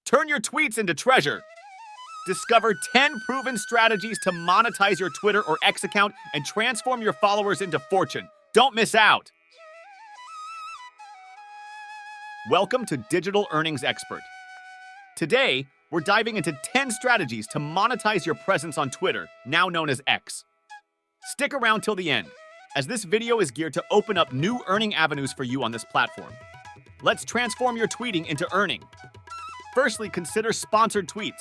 Turn your tweets into treasure. Discover 10 proven strategies to monetize your Twitter or X account and transform your followers into fortune. Don't miss out. Welcome to Digital Earnings Expert. Today, we're diving into 10 strategies to monetize your presence on Twitter, now known as X. Stick around till the end, as this video is geared to open up new earning avenues for you on this platform. Let's transform your tweeting into earning. Firstly, consider sponsored tweets.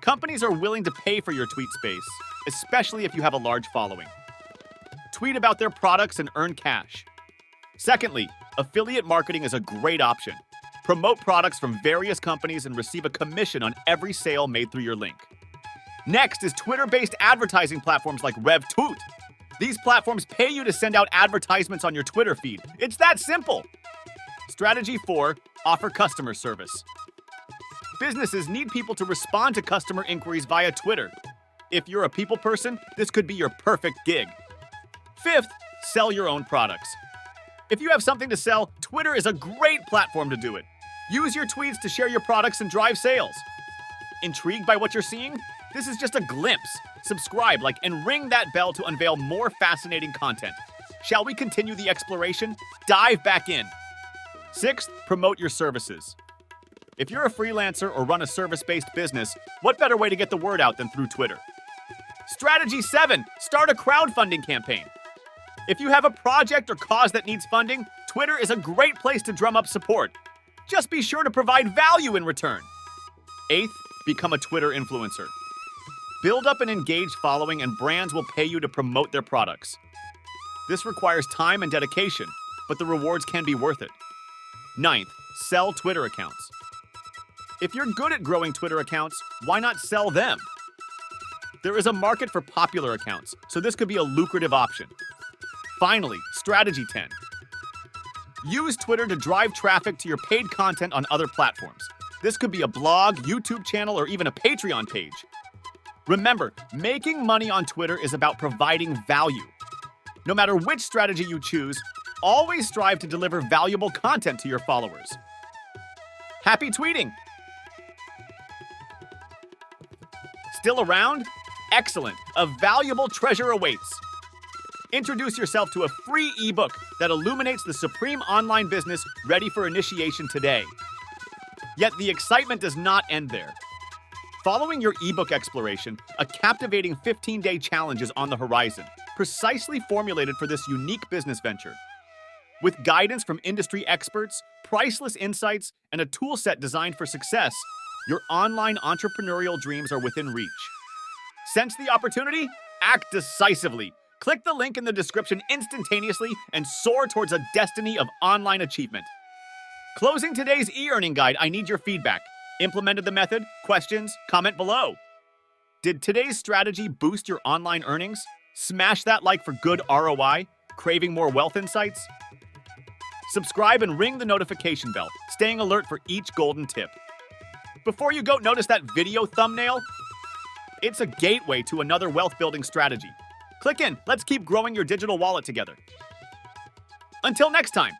Companies are willing to pay for your tweet space, especially if you have a large following. Tweet about their products and earn cash. Secondly, affiliate marketing is a great option. Promote products from various companies and receive a commission on every sale made through your link. Next is Twitter-based advertising platforms like RevTweet. These platforms pay you to send out advertisements on your Twitter feed. It's that simple. Strategy 4, offer customer service. Businesses need people to respond to customer inquiries via Twitter. If you're a people person, this could be your perfect gig. Fifth, sell your own products. If you have something to sell, Twitter is a great platform to do it. Use your tweets to share your products and drive sales. Intrigued by what you're seeing? This is just a glimpse. Subscribe, like, and ring that bell to unveil more fascinating content. Shall we continue the exploration? Dive back in. Sixth, promote your services. If you're a freelancer or run a service-based business, what better way to get the word out than through Twitter? Strategy 7, start a crowdfunding campaign. If you have a project or cause that needs funding, Twitter is a great place to drum up support. Just be sure to provide value in return. Eighth, become a Twitter influencer. Build up an engaged following and brands will pay you to promote their products. This requires time and dedication, but the rewards can be worth it. Ninth, sell Twitter accounts. If you're good at growing Twitter accounts, why not sell them? There is a market for popular accounts, so this could be a lucrative option. Finally, strategy 10. Use Twitter to drive traffic to your paid content on other platforms. This could be a blog, YouTube channel, or even a Patreon page. Remember, making money on Twitter is about providing value. No matter which strategy you choose, always strive to deliver valuable content to your followers. Happy tweeting! Still around? Excellent! A valuable treasure awaits. Introduce yourself to a free ebook that illuminates the supreme online business ready for initiation today. Yet the excitement does not end there. Following your ebook exploration, a captivating 15-day challenge is on the horizon, precisely formulated for this unique business venture. With guidance from industry experts, priceless insights, and a toolset designed for success, your online entrepreneurial dreams are within reach. Sense the opportunity? Act decisively. Click the link in the description instantaneously and soar towards a destiny of online achievement. Closing today's e-earning guide, I need your feedback. Implemented the method? Questions? Comment below. Did today's strategy boost your online earnings? Smash that like for good ROI? Craving more wealth insights? Subscribe and ring the notification bell, staying alert for each golden tip. Before you go, notice that video thumbnail? It's a gateway to another wealth-building strategy. Click in. Let's keep growing your digital wallet together. Until next time.